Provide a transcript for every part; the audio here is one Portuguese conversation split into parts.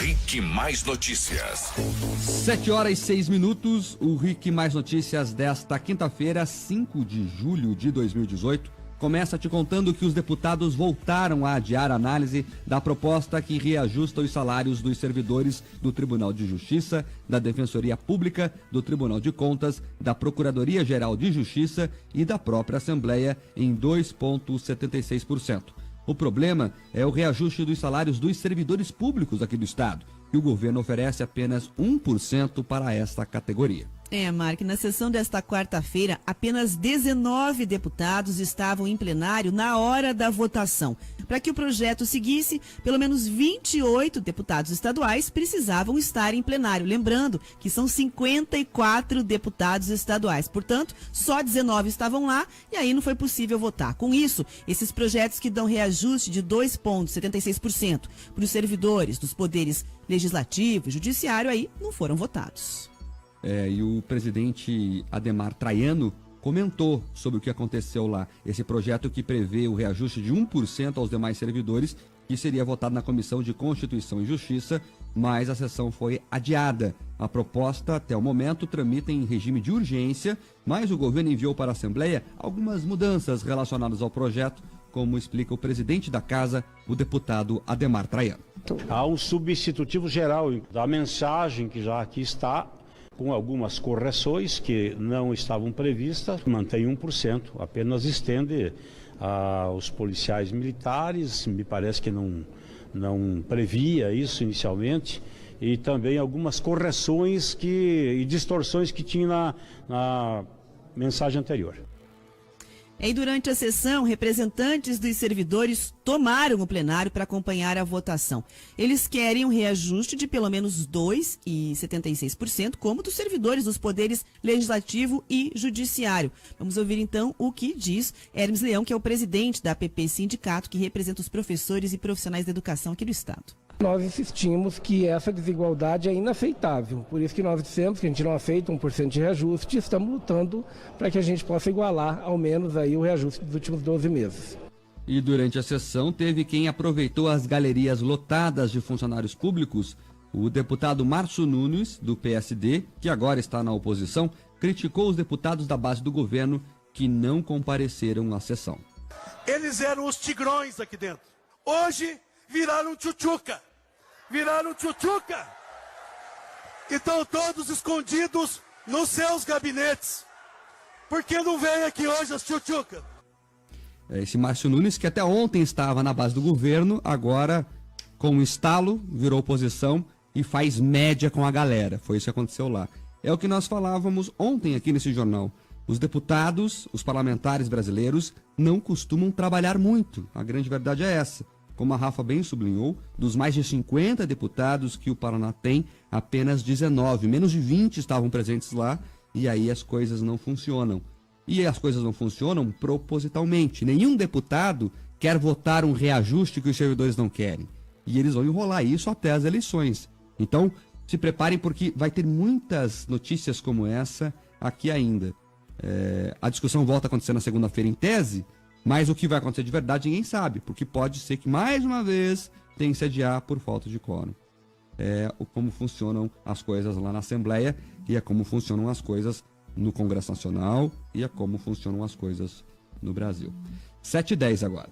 RIC Mais Notícias. 7h06. O RIC Mais Notícias desta quinta-feira, 5 de julho de 2018, começa te contando que os deputados voltaram a adiar a análise da proposta que reajusta os salários dos servidores do Tribunal de Justiça, da Defensoria Pública, do Tribunal de Contas, da Procuradoria-Geral de Justiça e da própria Assembleia em 2,76%. O problema é o reajuste dos salários dos servidores públicos aqui do Estado, e o governo oferece apenas 1% para esta categoria. Mark, na sessão desta quarta-feira, apenas 19 deputados estavam em plenário na hora da votação. Para que o projeto seguisse, pelo menos 28 deputados estaduais precisavam estar em plenário. Lembrando que são 54 deputados estaduais. Portanto, só 19 estavam lá e aí não foi possível votar. Com isso, esses projetos que dão reajuste de 2,76% para os servidores dos poderes legislativo e judiciário aí não foram votados. E o presidente Ademar Traiano comentou sobre o que aconteceu lá. Esse projeto que prevê o reajuste de 1% aos demais servidores, que seria votado na Comissão de Constituição e Justiça, mas a sessão foi adiada. A proposta, até o momento, tramita em regime de urgência, mas o governo enviou para a Assembleia algumas mudanças relacionadas ao projeto, como explica o presidente da Casa, o deputado Ademar Traiano. Há um substitutivo geral da mensagem que já aqui está, com algumas correções que não estavam previstas, mantém 1%, apenas estende aos policiais militares, me parece que não previa isso inicialmente, e também algumas correções e distorções que tinha na mensagem anterior. E durante a sessão, representantes dos servidores tomaram o plenário para acompanhar a votação. Eles querem um reajuste de pelo menos 2,76%, como dos servidores dos poderes legislativo e judiciário. Vamos ouvir então o que diz Hermes Leão, que é o presidente da APP Sindicato, que representa os professores e profissionais da educação aqui do Estado. Nós insistimos que essa desigualdade é inaceitável, por isso que nós dissemos que a gente não aceita 1% de reajuste e estamos lutando para que a gente possa igualar ao menos aí o reajuste dos últimos 12 meses. E durante a sessão teve quem aproveitou as galerias lotadas de funcionários públicos. O deputado Márcio Nunes, do PSD, que agora está na oposição, criticou os deputados da base do governo que não compareceram à sessão. Eles eram os tigrões aqui dentro. Hoje viraram tchutchuca. E estão todos escondidos nos seus gabinetes. Por que não vem aqui hoje as tchutchucas? Esse Márcio Nunes, que até ontem estava na base do governo, agora, com um estalo, virou oposição e faz média com a galera. Foi isso que aconteceu lá. É o que nós falávamos ontem aqui nesse jornal. Os deputados, os parlamentares brasileiros, não costumam trabalhar muito. A grande verdade é essa. Como a Rafa bem sublinhou, dos mais de 50 deputados que o Paraná tem, apenas 19, menos de 20 estavam presentes lá, e aí as coisas não funcionam. E as coisas não funcionam propositalmente. Nenhum deputado quer votar um reajuste que os servidores não querem. E eles vão enrolar isso até as eleições. Então, se preparem porque vai ter muitas notícias como essa aqui ainda. A discussão volta a acontecer na segunda-feira em tese, mas o que vai acontecer de verdade ninguém sabe, porque pode ser que mais uma vez tenha que se adiar por falta de quórum. Como funcionam as coisas lá na Assembleia e é como funcionam as coisas no Congresso Nacional e é como funcionam as coisas no Brasil. 7h10 agora.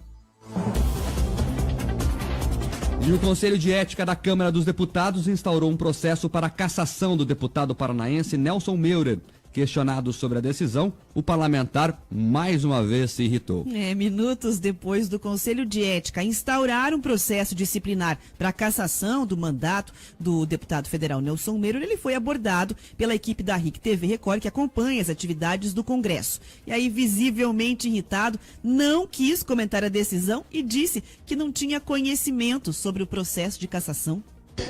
E o Conselho de Ética da Câmara dos Deputados instaurou um processo para a cassação do deputado paranaense Nelson Meurer. Questionado sobre a decisão, o parlamentar mais uma vez se irritou. Minutos depois do Conselho de Ética instaurar um processo disciplinar para a cassação do mandato do deputado federal Nelson Meurer, ele foi abordado pela equipe da RIC TV Record, que acompanha as atividades do Congresso. E aí, visivelmente irritado, não quis comentar a decisão e disse que não tinha conhecimento sobre o processo de cassação.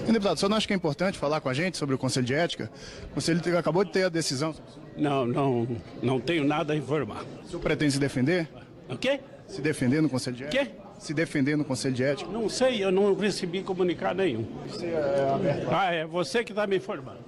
Deputado, o senhor não acha que é importante falar com a gente sobre o Conselho de Ética? O Conselho acabou de ter a decisão. Não tenho nada a informar. O senhor pretende se defender? O quê? Se defender no Conselho de Ética? O quê? Se defender no Conselho de Ética? Não sei, eu não recebi comunicado nenhum. Você é você que está me informando.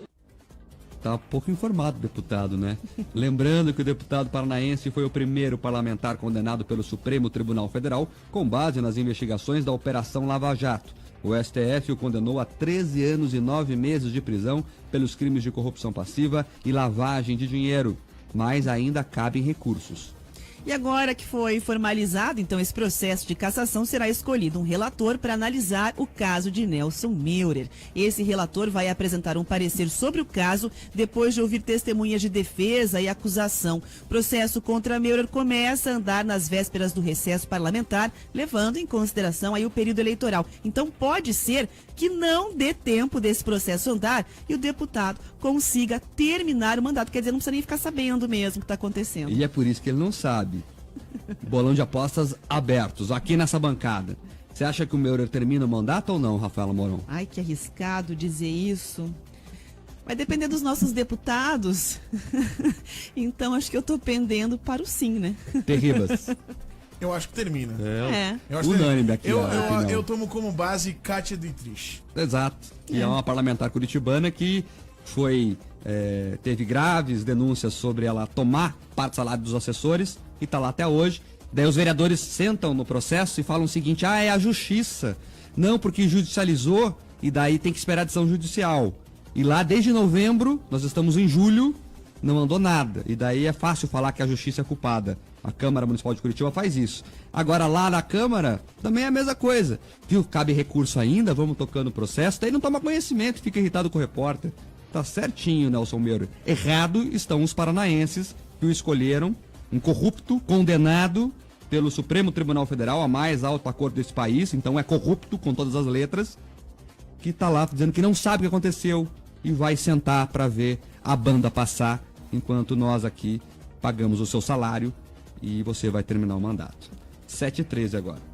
Tá pouco informado, deputado, né? Lembrando que o deputado paranaense foi o primeiro parlamentar condenado pelo Supremo Tribunal Federal com base nas investigações da Operação Lava Jato. O STF o condenou a 13 anos e 9 meses de prisão pelos crimes de corrupção passiva e lavagem de dinheiro, mas ainda cabem recursos. E agora que foi formalizado, então, esse processo de cassação, será escolhido um relator para analisar o caso de Nelson Meurer. Esse relator vai apresentar um parecer sobre o caso depois de ouvir testemunhas de defesa e acusação. O processo contra Meurer começa a andar nas vésperas do recesso parlamentar, levando em consideração aí o período eleitoral. Então pode ser que não dê tempo desse processo andar e o deputado consiga terminar o mandato. Quer dizer, não precisa nem ficar sabendo mesmo o que está acontecendo. E é por isso que ele não sabe. Bolão de apostas abertos, aqui nessa bancada. Você acha que o Meurer termina o mandato ou não, Rafaela Moron? Ai, que arriscado dizer isso. Vai depender dos nossos deputados. Então acho que eu tô pendendo para o sim, né? Terribas. Eu acho que termina. É, Eu acho que unânime aqui. eu tomo como base Kátia Dietrich. Exato. Que é uma parlamentar curitibana que foi teve graves denúncias sobre ela tomar parte do salário dos assessores e tá lá até hoje. Daí os vereadores sentam no processo e falam o seguinte: é a justiça. Não, porque judicializou e daí tem que esperar a decisão judicial. E lá desde novembro, nós estamos em julho, não andou nada. E daí é fácil falar que a justiça é culpada. A Câmara Municipal de Curitiba faz isso. Agora lá na Câmara também é a mesma coisa. Viu? Cabe recurso ainda, vamos tocando o processo. Daí não toma conhecimento, fica irritado com o repórter. Tá certinho, Nelson Meurer. Errado estão os paranaenses que o escolheram, um corrupto, condenado pelo Supremo Tribunal Federal, a mais alta corte desse país, então é corrupto com todas as letras, que tá lá dizendo que não sabe o que aconteceu e vai sentar para ver a banda passar, enquanto nós aqui pagamos o seu salário e você vai terminar o mandato. 7h13 agora.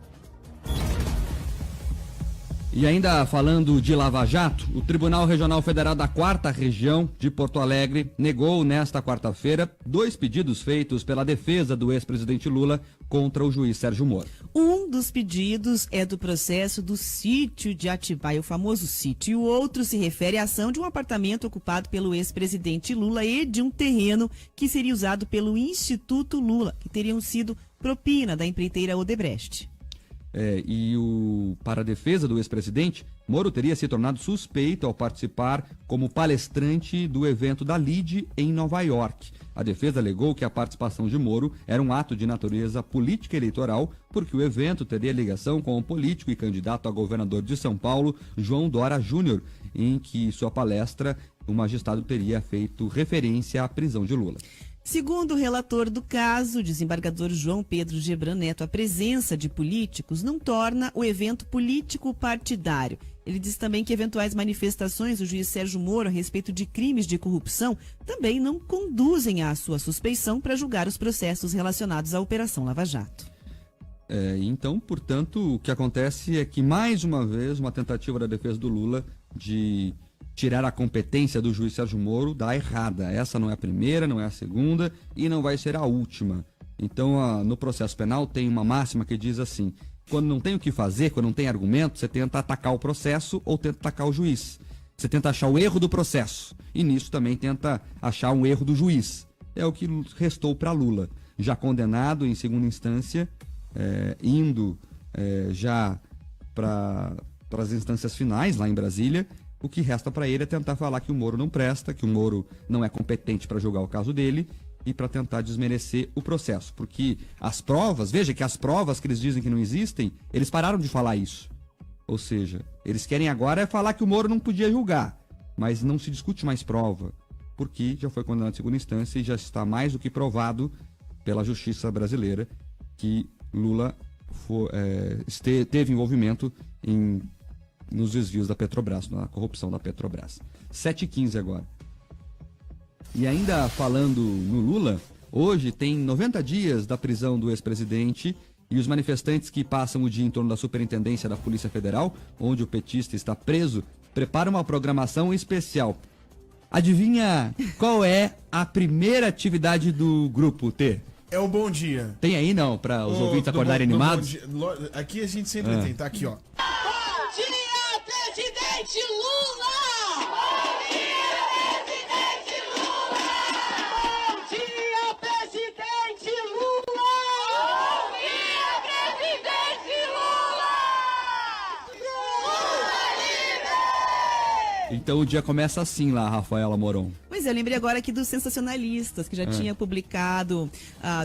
E ainda falando de Lava Jato, o Tribunal Regional Federal da 4ª Região de Porto Alegre negou nesta quarta-feira 2 pedidos feitos pela defesa do ex-presidente Lula contra o juiz Sérgio Moro. Um dos pedidos é do processo do sítio de Atibaia, o famoso sítio, e o outro se refere à ação de um apartamento ocupado pelo ex-presidente Lula e de um terreno que seria usado pelo Instituto Lula, que teriam sido propina da empreiteira Odebrecht. Para a defesa do ex-presidente, Moro teria se tornado suspeito ao participar como palestrante do evento da LIDE em Nova York. A defesa alegou que a participação de Moro era um ato de natureza política eleitoral, porque o evento teria ligação com o político e candidato a governador de São Paulo, João Dória Júnior, em que sua palestra o magistrado teria feito referência à prisão de Lula. Segundo o relator do caso, o desembargador João Pedro Gebran Neto, a presença de políticos não torna o evento político partidário. Ele diz também que eventuais manifestações do juiz Sérgio Moro a respeito de crimes de corrupção também não conduzem à sua suspeição para julgar os processos relacionados à Operação Lava Jato. Então, portanto, o que acontece é que, mais uma vez, uma tentativa da defesa do Lula de tirar a competência do juiz Sérgio Moro dá errada. Essa não é a primeira, não é a segunda e não vai ser a última. Então, no processo penal tem uma máxima que diz assim: quando não tem o que fazer, quando não tem argumento, você tenta atacar o processo ou tenta atacar o juiz. Você tenta achar o erro do processo e nisso também tenta achar um erro do juiz. É o que restou para Lula, já condenado em segunda instância, indo já para as instâncias finais lá em Brasília. O que resta para ele é tentar falar que o Moro não presta, que o Moro não é competente para julgar o caso dele e para tentar desmerecer o processo. Porque as provas, veja que as provas que eles dizem que não existem, eles pararam de falar isso. Ou seja, eles querem agora falar que o Moro não podia julgar, mas não se discute mais prova, porque já foi condenado em segunda instância e já está mais do que provado pela justiça brasileira que Lula teve envolvimento nos desvios da Petrobras, na corrupção da Petrobras. 7h15 agora. E ainda falando no Lula, hoje tem 90 dias da prisão do ex-presidente e os manifestantes que passam o dia em torno da Superintendência da Polícia Federal, onde o petista está preso, preparam uma programação especial. Adivinha qual é a primeira atividade do Grupo T? É o Bom Dia. Tem aí não, para os ouvintes acordarem animados? Aqui a gente sempre tem, tá aqui ó. Presidente Lula! Bom dia, presidente Lula! Bom dia, presidente Lula! Bom dia, presidente Lula! Então o dia começa assim lá, Rafaela Moron. Pois é, eu lembrei agora aqui dos sensacionalistas, que já tinha publicado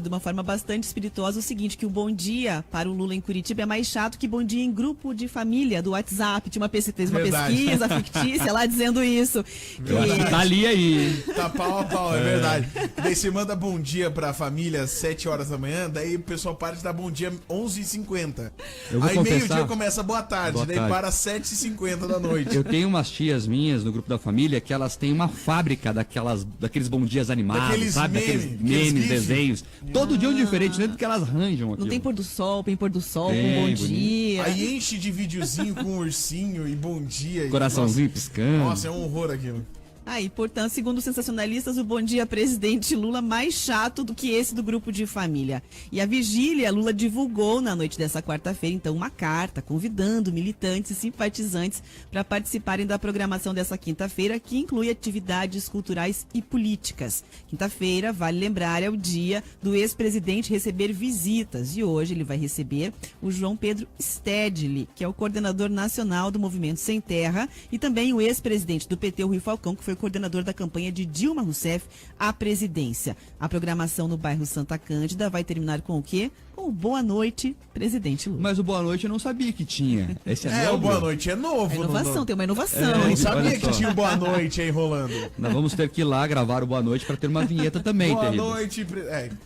de uma forma bastante espirituosa o seguinte, que o bom dia para o Lula em Curitiba é mais chato que bom dia em grupo de família do WhatsApp. Tinha uma Verdade. pesquisa fictícia lá dizendo isso. Eu acho que tá ali aí. Tá pau a pau, é verdade. Daí você manda bom dia pra família às 7 horas da manhã, daí o pessoal para de dar bom dia 11h50. Eu vou Aí confessar- meio-dia começa boa tarde, Boa daí tarde. para às 7h50 da noite. Eu tenho umas tias minhas no grupo da família que elas têm uma fábrica daqueles bom dias animados, Daqueles sabe? meme, Daqueles aqueles memes, gif. desenhos. Todo dia um diferente, dentro que elas arranjam aquilo. Não tem pôr do sol, tem pôr do sol, Tem, com bom bonito. dia. Aí enche de videozinho com ursinho e bom dia. Coraçãozinho piscando. Nossa, é um horror aquilo. Aí, portanto, segundo os sensacionalistas, o bom dia presidente Lula mais chato do que esse do grupo de família. E a vigília, Lula divulgou na noite dessa quarta-feira, então, uma carta convidando militantes e simpatizantes para participarem da programação dessa quinta-feira, que inclui atividades culturais e políticas. Quinta-feira, vale lembrar, é o dia do ex-presidente receber visitas. E hoje ele vai receber o João Pedro Stedley, que é o coordenador nacional do Movimento Sem Terra, e também o ex-presidente do PT, o Rui Falcão, que foi coordenador da campanha de Dilma Rousseff à presidência. A programação no bairro Santa Cândida vai terminar com o quê? Com o Boa Noite, presidente Lula. Mas o Boa Noite eu não sabia que tinha. Esse é, É, o novo? Boa Noite é novo. É inovação, tem uma inovação. Eu não Olha sabia que só. tinha o Boa Noite aí rolando. Nós vamos ter que ir lá gravar o Boa Noite para ter uma vinheta também, Boa terrível. noite.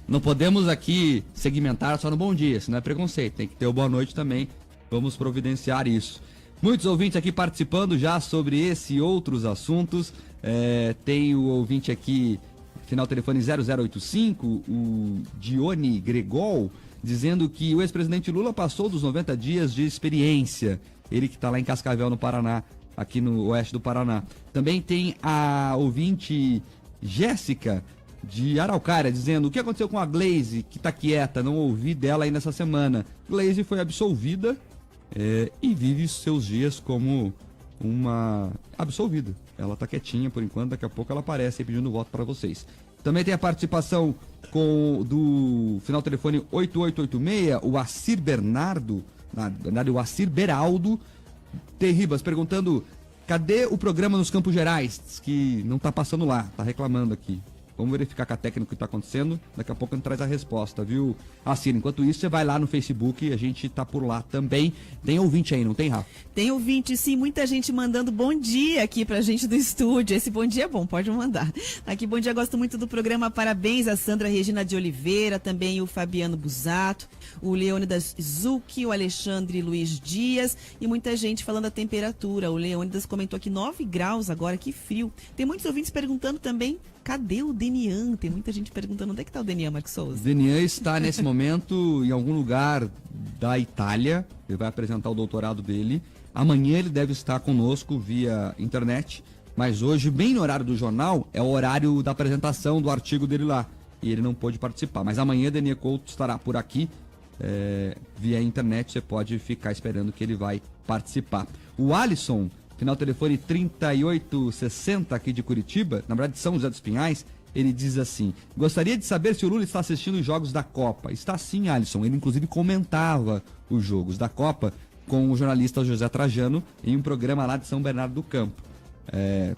Não podemos aqui segmentar só no bom dia, senão é preconceito. Tem que ter o Boa Noite também. Vamos providenciar isso. Muitos ouvintes aqui participando já sobre esse e outros assuntos. Tem o ouvinte aqui, final telefone 0085, o Dione Gregol, dizendo que o ex-presidente Lula passou dos 90 dias de experiência. Ele que está lá em Cascavel, no Paraná, aqui no oeste do Paraná. Também tem a ouvinte Jéssica, de Araucária, dizendo: o que aconteceu com a Glaze, que tá quieta, não ouvi dela aí nessa semana. Glaze foi absolvida e vive seus dias como uma absolvida. Ela tá quietinha por enquanto, daqui a pouco ela aparece aí pedindo voto para vocês. Também tem a participação do final telefone 8886, o Acir Bernardo, na verdade o Acir Beraldo Terribas, perguntando: cadê o programa nos Campos Gerais? Diz que não tá passando lá, tá reclamando aqui. Vamos verificar com a técnica o que está acontecendo. Daqui a pouco a gente traz a resposta, viu, Acir? Enquanto isso, você vai lá no Facebook, a gente tá por lá também. Tem ouvinte aí, não tem, Rafa? Tem ouvinte, sim, muita gente mandando bom dia aqui pra gente do estúdio. Esse bom dia é bom, pode mandar. Aqui, bom dia, gosto muito do programa. Parabéns a Sandra Regina de Oliveira, também o Fabiano Busato, o Leônidas Zucchi, o Alexandre Luiz Dias e muita gente falando a temperatura. O Leônidas comentou aqui 9 graus agora, que frio. Tem muitos ouvintes perguntando também: cadê o Denian? Tem muita gente perguntando onde é que tá o Denian, Marcos Souza. Denian está nesse momento em algum lugar da Itália. Ele vai apresentar o doutorado dele. Amanhã ele deve estar conosco via internet. Mas hoje, bem no horário do jornal, é o horário da apresentação do artigo dele lá. E ele não pôde participar. Mas amanhã Denian Couto estará por aqui. Via internet, você pode ficar esperando que ele vai participar. O Alisson, final telefone 3860 aqui de Curitiba, na verdade São José dos Pinhais, ele diz assim: gostaria de saber se o Lula está assistindo os jogos da Copa. Está sim, Alisson. Ele inclusive comentava os jogos da Copa com o jornalista José Trajano em um programa lá de São Bernardo do Campo.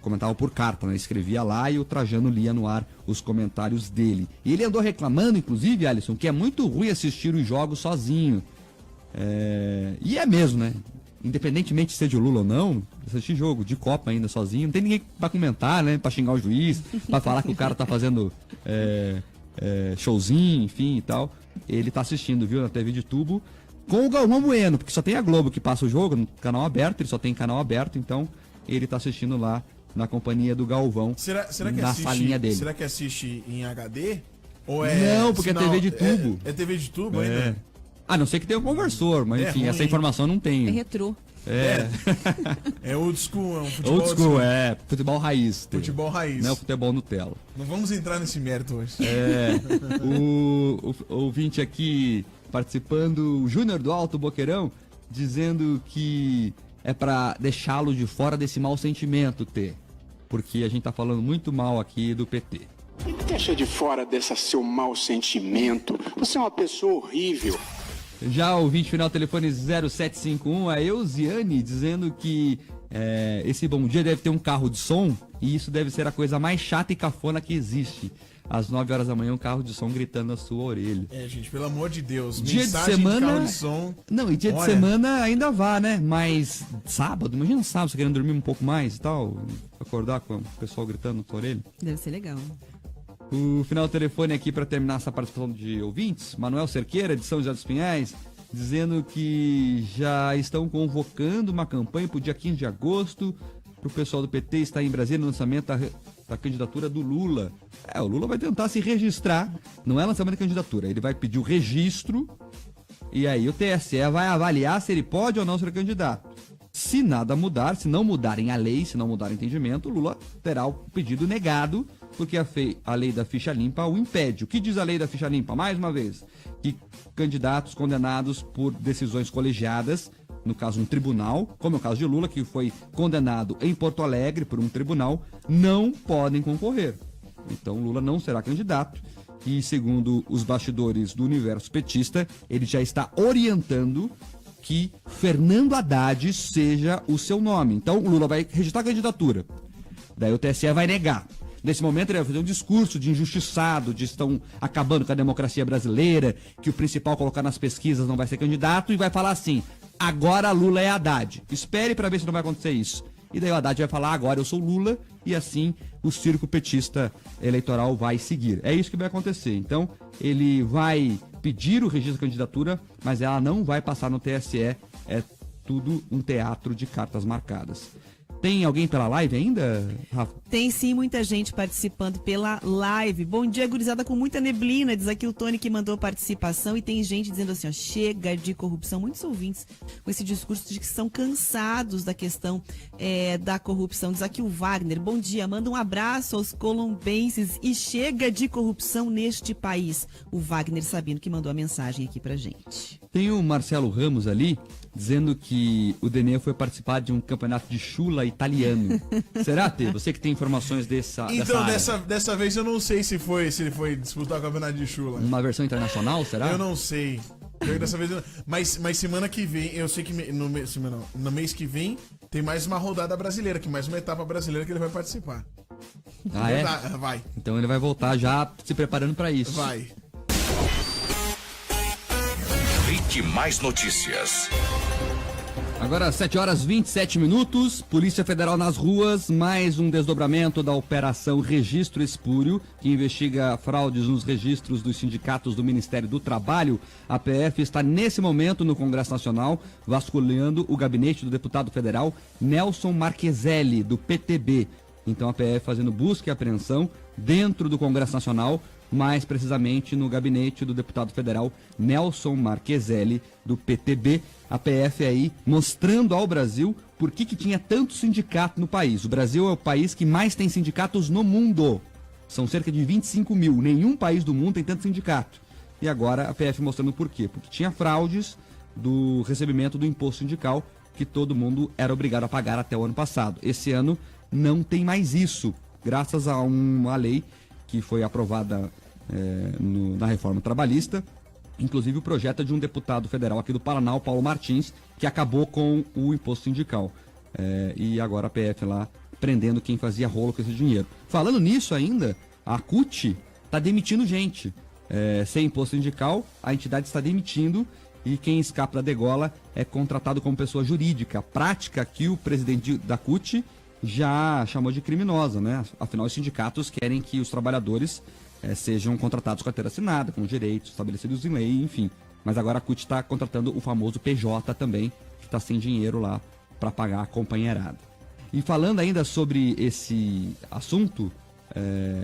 Comentava por carta, né? Escrevia lá e o Trajano lia no ar os comentários dele. E ele andou reclamando, inclusive, Alisson, que é muito ruim assistir os jogos sozinho. E é mesmo, né? Independentemente de ser de Lula ou não, assistir jogo de Copa ainda sozinho, não tem ninguém pra comentar, né? Pra xingar o juiz, pra falar que o cara tá fazendo showzinho, enfim e tal. Ele tá assistindo, viu, na TV de tubo, com o Galvão Bueno, porque só tem a Globo que passa o jogo no canal aberto, ele só tem canal aberto, então ele tá assistindo lá na companhia do Galvão, Será que na assiste, salinha dele. Será que assiste em HD? Ou Não, porque é TV de tubo. É TV de tubo ainda? A não ser que tenha um conversor, mas enfim, ruim. essa informação não É tem. retrô. É old school, é um futebol Old school, futebol raiz. Futebol raiz. Não é o futebol Nutella. Não vamos entrar nesse mérito hoje. O ouvinte aqui participando, o Júnior do Alto Boqueirão, dizendo que é pra deixá-lo de fora desse mau sentimento, porque a gente tá falando muito mal aqui do PT. Me deixa de fora desse seu mau sentimento. Você é uma pessoa horrível. Já o ouvinte final telefone 0751, a Eusiane, dizendo que esse bom dia deve ter um carro de som, e isso deve ser a coisa mais chata e cafona que existe. Às 9 horas da manhã, um carro de som gritando na sua orelha. Gente, pelo amor de Deus. Dia de mensagem semana. de carro de som. Não, e dia de semana ainda vá, né? Mas sábado, imagina sábado, você querendo dormir um pouco mais e tal, acordar com o pessoal gritando na sua orelha. Deve ser legal. O final do telefone aqui para terminar essa participação de ouvintes, Manuel Cerqueira, de São José dos Pinhais, dizendo que já estão convocando uma campanha para o dia 15 de agosto, para o pessoal do PT estar em Brasília no lançamento da candidatura do Lula. O Lula vai tentar se registrar, não é lançamento de candidatura, ele vai pedir o registro e aí o TSE vai avaliar se ele pode ou não ser candidato. Se nada mudar, se não mudarem a lei, se não mudar o entendimento, o Lula terá o pedido negado, porque a lei da ficha limpa o impede. O que diz a lei da ficha limpa? Mais uma vez, que candidatos condenados por decisões colegiadas, no caso um tribunal, como é o caso de Lula, que foi condenado em Porto Alegre por um tribunal, não podem concorrer. Então Lula não será candidato e, segundo os bastidores do universo petista, ele já está orientando que Fernando Haddad seja o seu nome. Então o Lula vai registrar a candidatura, daí o TSE vai negar. Nesse momento ele vai fazer um discurso de injustiçado, de estão acabando com a democracia brasileira, que o principal colocar nas pesquisas não vai ser candidato, e vai falar assim: agora Lula é Haddad. Espere para ver se não vai acontecer isso. E daí o Haddad vai falar: agora eu sou Lula, e assim o circo petista eleitoral vai seguir. É isso que vai acontecer. Então ele vai pedir o registro da candidatura, mas ela não vai passar no TSE. É tudo um teatro de cartas marcadas. Tem alguém pela live ainda, Rafa? Tem sim, muita gente participando pela live. Bom dia, gurizada, com muita neblina. Diz aqui o Tony que mandou participação, e tem gente dizendo assim, ó, chega de corrupção. Muitos ouvintes com esse discurso de que estão cansados da questão da corrupção. Diz aqui o Wagner, bom dia, manda um abraço aos colombenses e chega de corrupção neste país. O Wagner Sabino que mandou a mensagem aqui pra gente. Tem o Marcelo Ramos ali, dizendo que o Denê foi participar de um campeonato de chula italiano. Será, Tê? Você que tem informações dessa Então, área. dessa vez eu não sei se ele foi disputar o campeonato de chula. Uma versão internacional, será? Eu não sei. Dessa vez mas semana que vem, eu sei que no mês que vem tem mais uma rodada brasileira, mais uma etapa brasileira que ele vai participar. Ah, é? Vai. Então ele vai voltar já se preparando para isso. Vai. Ritmo Mais Notícias. Agora 7h27, Polícia Federal nas ruas, mais um desdobramento da Operação Registro Espúrio, que investiga fraudes nos registros dos sindicatos do Ministério do Trabalho. A PF está nesse momento no Congresso Nacional, vasculhando o gabinete do deputado federal Nelson Marqueselli, do PTB. Então a PF fazendo busca e apreensão dentro do Congresso Nacional, mais precisamente no gabinete do deputado federal Nelson Marqueselli, do PTB. A PF aí mostrando ao Brasil por que tinha tanto sindicato no país. O Brasil é o país que mais tem sindicatos no mundo. São cerca de 25 mil. Nenhum país do mundo tem tanto sindicato. E agora a PF mostrando por quê. Porque tinha fraudes do recebimento do imposto sindical que todo mundo era obrigado a pagar até o ano passado. Esse ano não tem mais isso, graças a uma lei que foi aprovada na reforma trabalhista, inclusive o projeto é de um deputado federal aqui do Paraná, o Paulo Martins, que acabou com o imposto sindical. E agora a PF lá prendendo quem fazia rolo com esse dinheiro. Falando nisso ainda, a CUT está demitindo gente. Sem imposto sindical, a entidade está demitindo e quem escapa da degola é contratado como pessoa jurídica. Prática que o presidente da CUT já chamou de criminosa, né? Afinal, os sindicatos querem que os trabalhadores sejam contratados com carteira assinada, com direitos estabelecidos em lei, enfim. Mas agora a CUT está contratando o famoso PJ também, que está sem dinheiro lá para pagar a companheirada. E falando ainda sobre esse assunto,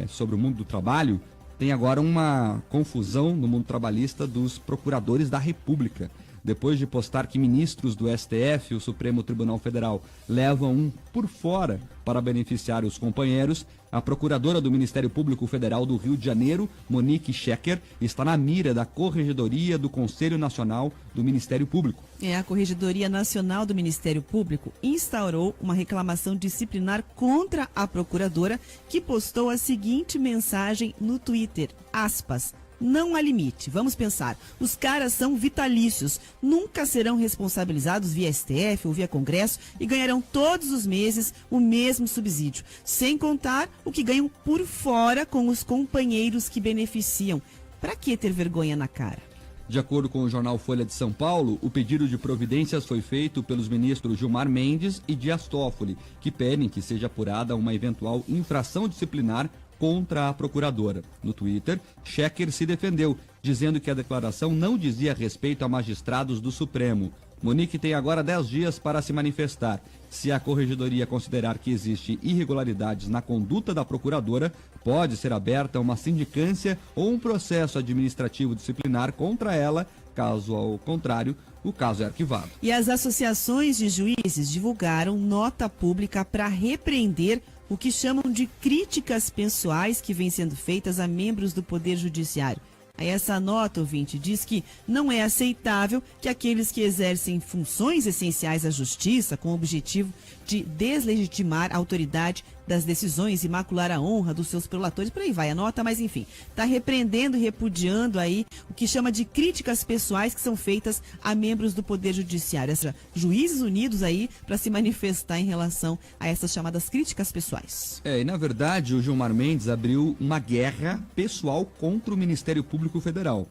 sobre o mundo do trabalho, tem agora uma confusão no mundo trabalhista dos procuradores da República. Depois de postar que ministros do STF, o Supremo Tribunal Federal, levam um por fora para beneficiar os companheiros, a procuradora do Ministério Público Federal do Rio de Janeiro, Monique Schecker, está na mira da Corregedoria do Conselho Nacional do Ministério Público. A Corregedoria Nacional do Ministério Público instaurou uma reclamação disciplinar contra a procuradora, que postou a seguinte mensagem no Twitter, aspas, Não há limite. Vamos pensar. Os caras são vitalícios, nunca serão responsabilizados via STF ou via Congresso e ganharão todos os meses o mesmo subsídio, sem contar o que ganham por fora com os companheiros que beneficiam. Para que ter vergonha na cara? De acordo com o jornal Folha de São Paulo, o pedido de providências foi feito pelos ministros Gilmar Mendes e Dias Toffoli, que pedem que seja apurada uma eventual infração disciplinar contra a procuradora. No Twitter, Schecker se defendeu, dizendo que a declaração não dizia respeito a magistrados do Supremo. Monique tem agora 10 dias para se manifestar. Se a corregedoria considerar que existe irregularidades na conduta da procuradora, pode ser aberta uma sindicância ou um processo administrativo disciplinar contra ela. Caso ao contrário, o caso é arquivado. E as associações de juízes divulgaram nota pública para repreender o que chamam de críticas pessoais que vêm sendo feitas a membros do Poder Judiciário. Aí essa nota, ouvinte, diz que não é aceitável que aqueles que exercem funções essenciais à justiça com o objetivo de deslegitimar a autoridade das decisões e macular a honra dos seus prelatores, por aí vai a nota, mas enfim, está repreendendo e repudiando aí o que chama de críticas pessoais que são feitas a membros do Poder Judiciário. Juízes unidos aí para se manifestar em relação a essas chamadas críticas pessoais. E na verdade o Gilmar Mendes abriu uma guerra pessoal contra o Ministério Público Federal.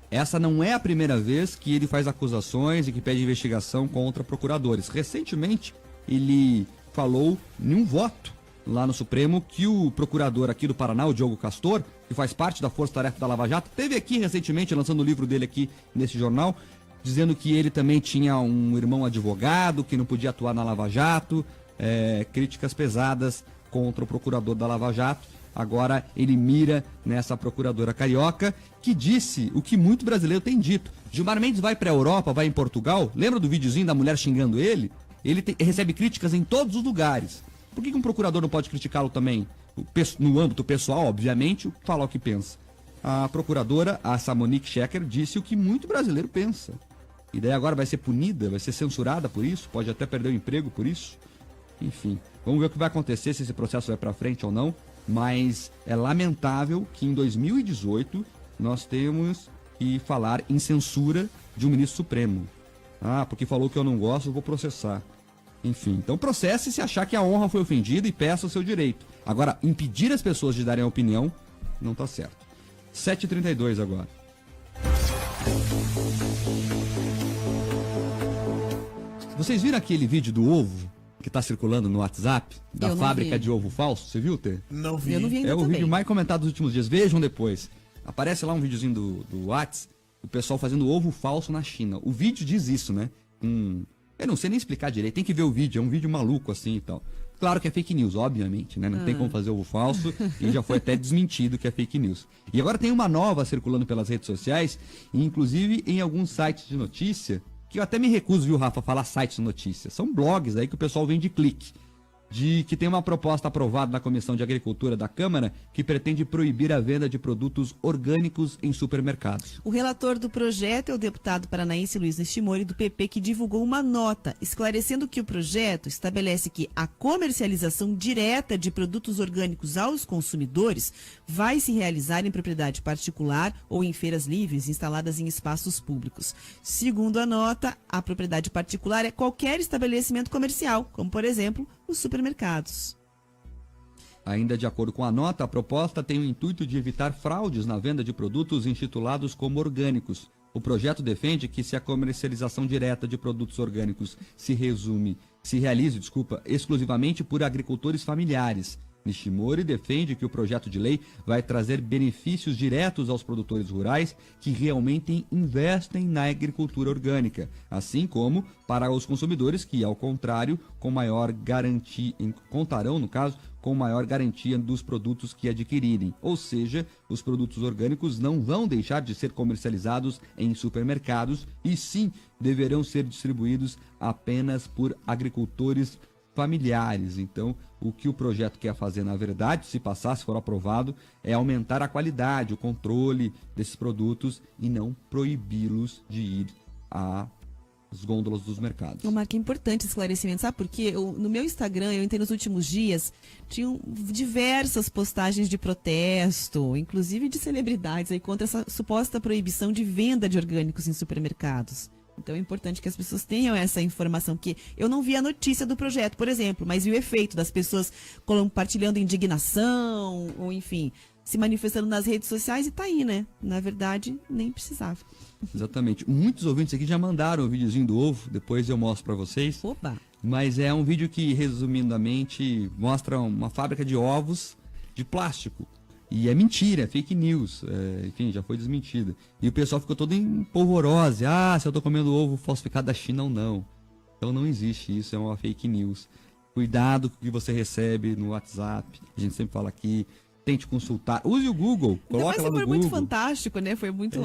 Essa não é a primeira vez que ele faz acusações e que pede investigação contra procuradores. Recentemente, ele falou em um voto lá no Supremo que o procurador aqui do Paraná, o Diogo Castor, que faz parte da Força Tarefa da Lava Jato, teve aqui recentemente, lançando o livro dele aqui nesse jornal, dizendo que ele também tinha um irmão advogado, que não podia atuar na Lava Jato, críticas pesadas contra o procurador da Lava Jato. Agora ele mira nessa procuradora carioca, que disse o que muito brasileiro tem dito. Gilmar Mendes vai para a Europa, vai em Portugal, lembra do videozinho da mulher xingando ele? Ele recebe críticas em todos os lugares. Por que um procurador não pode criticá-lo também? No âmbito pessoal, obviamente, falar o que pensa. A procuradora, a Monique Schecker, disse o que muito brasileiro pensa. E daí agora vai ser punida, vai ser censurada por isso, pode até perder o emprego por isso. Enfim, vamos ver o que vai acontecer, se esse processo vai para frente ou não. Mas é lamentável que em 2018 nós temos que falar em censura de um ministro supremo. Porque falou que eu não gosto, eu vou processar. Enfim, então processe se achar que a honra foi ofendida e peça o seu direito. Agora, impedir as pessoas de darem a opinião não tá certo. 7h32 agora. Vocês viram aquele vídeo do ovo que tá circulando no WhatsApp, da fábrica de ovo falso? Você viu, Tê? Não vi. Eu não vi ainda É o também. vídeo mais comentado dos últimos dias. Vejam depois. Aparece lá um videozinho do WhatsApp, o pessoal fazendo ovo falso na China. O vídeo diz isso, né? Eu não sei nem explicar direito, tem que ver o vídeo, é um vídeo maluco assim e tal. Claro que é fake news, obviamente, né? Não tem como fazer ovo falso e já foi até desmentido que é fake news. E agora tem uma nova circulando pelas redes sociais, e inclusive em alguns sites de notícia, que eu até me recuso, viu, Rafa, a falar sites de notícia. São blogs aí que o pessoal vem de clique. De que tem uma proposta aprovada na Comissão de Agricultura da Câmara que pretende proibir a venda de produtos orgânicos em supermercados. O relator do projeto é o deputado paranaense Luiz Nishimori, do PP, que divulgou uma nota esclarecendo que o projeto estabelece que a comercialização direta de produtos orgânicos aos consumidores vai se realizar em propriedade particular ou em feiras livres instaladas em espaços públicos. Segundo a nota, a propriedade particular é qualquer estabelecimento comercial, como, por exemplo, os supermercados. Ainda de acordo com a nota, a proposta tem o intuito de evitar fraudes na venda de produtos intitulados como orgânicos. O projeto defende que se a comercialização direta de produtos orgânicos se realize exclusivamente por agricultores familiares. Nishimori defende que o projeto de lei vai trazer benefícios diretos aos produtores rurais que realmente investem na agricultura orgânica, assim como para os consumidores que, ao contrário, contarão, no caso, com maior garantia dos produtos que adquirirem. Ou seja, os produtos orgânicos não vão deixar de ser comercializados em supermercados e sim deverão ser distribuídos apenas por agricultores familiares. Então, o que o projeto quer fazer, na verdade, se for aprovado, é aumentar a qualidade, o controle desses produtos e não proibi-los de ir as gôndolas dos mercados. Ô, Marco, é importante esse esclarecimento, sabe por quê? No meu Instagram, eu entrei nos últimos dias, tinham diversas postagens de protesto, inclusive de celebridades, aí contra essa suposta proibição de venda de orgânicos em supermercados. Então é importante que as pessoas tenham essa informação, porque eu não vi a notícia do projeto, por exemplo, mas vi o efeito das pessoas compartilhando indignação, ou enfim, se manifestando nas redes sociais e tá aí, né? Na verdade, nem precisava. Exatamente. Muitos ouvintes aqui já mandaram o videozinho do ovo, depois eu mostro para vocês. Opa! Mas é um vídeo que, resumidamente, mostra uma fábrica de ovos de plástico. E é mentira, é fake news. Enfim, já foi desmentida. E o pessoal ficou todo em polvorose. Ah, se eu tô comendo ovo falsificado da China ou não. Então não existe isso, é uma fake news. Cuidado com o que você recebe no WhatsApp. A gente sempre fala aqui. Tente consultar. Use o Google. Coloca lá no Google. Foi muito fantástico, né? Foi muito...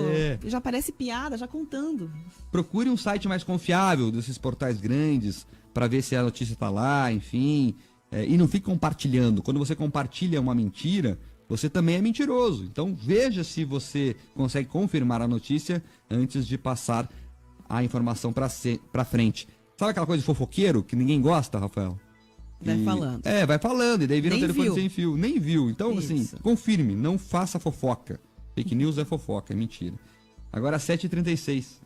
Já parece piada, já contando. Procure um site mais confiável desses portais grandes para ver se a notícia está lá, enfim. E não fique compartilhando. Quando você compartilha uma mentira, você também é mentiroso. Então veja se você consegue confirmar a notícia antes de passar a informação para frente. Sabe aquela coisa de fofoqueiro que ninguém gosta, Rafael? Vai falando. Vai falando, e daí vira um telefone viu. sem fio. Nem viu. Então, Isso. assim, confirme, não faça fofoca. Fake news é fofoca, é mentira. Agora, 7h36.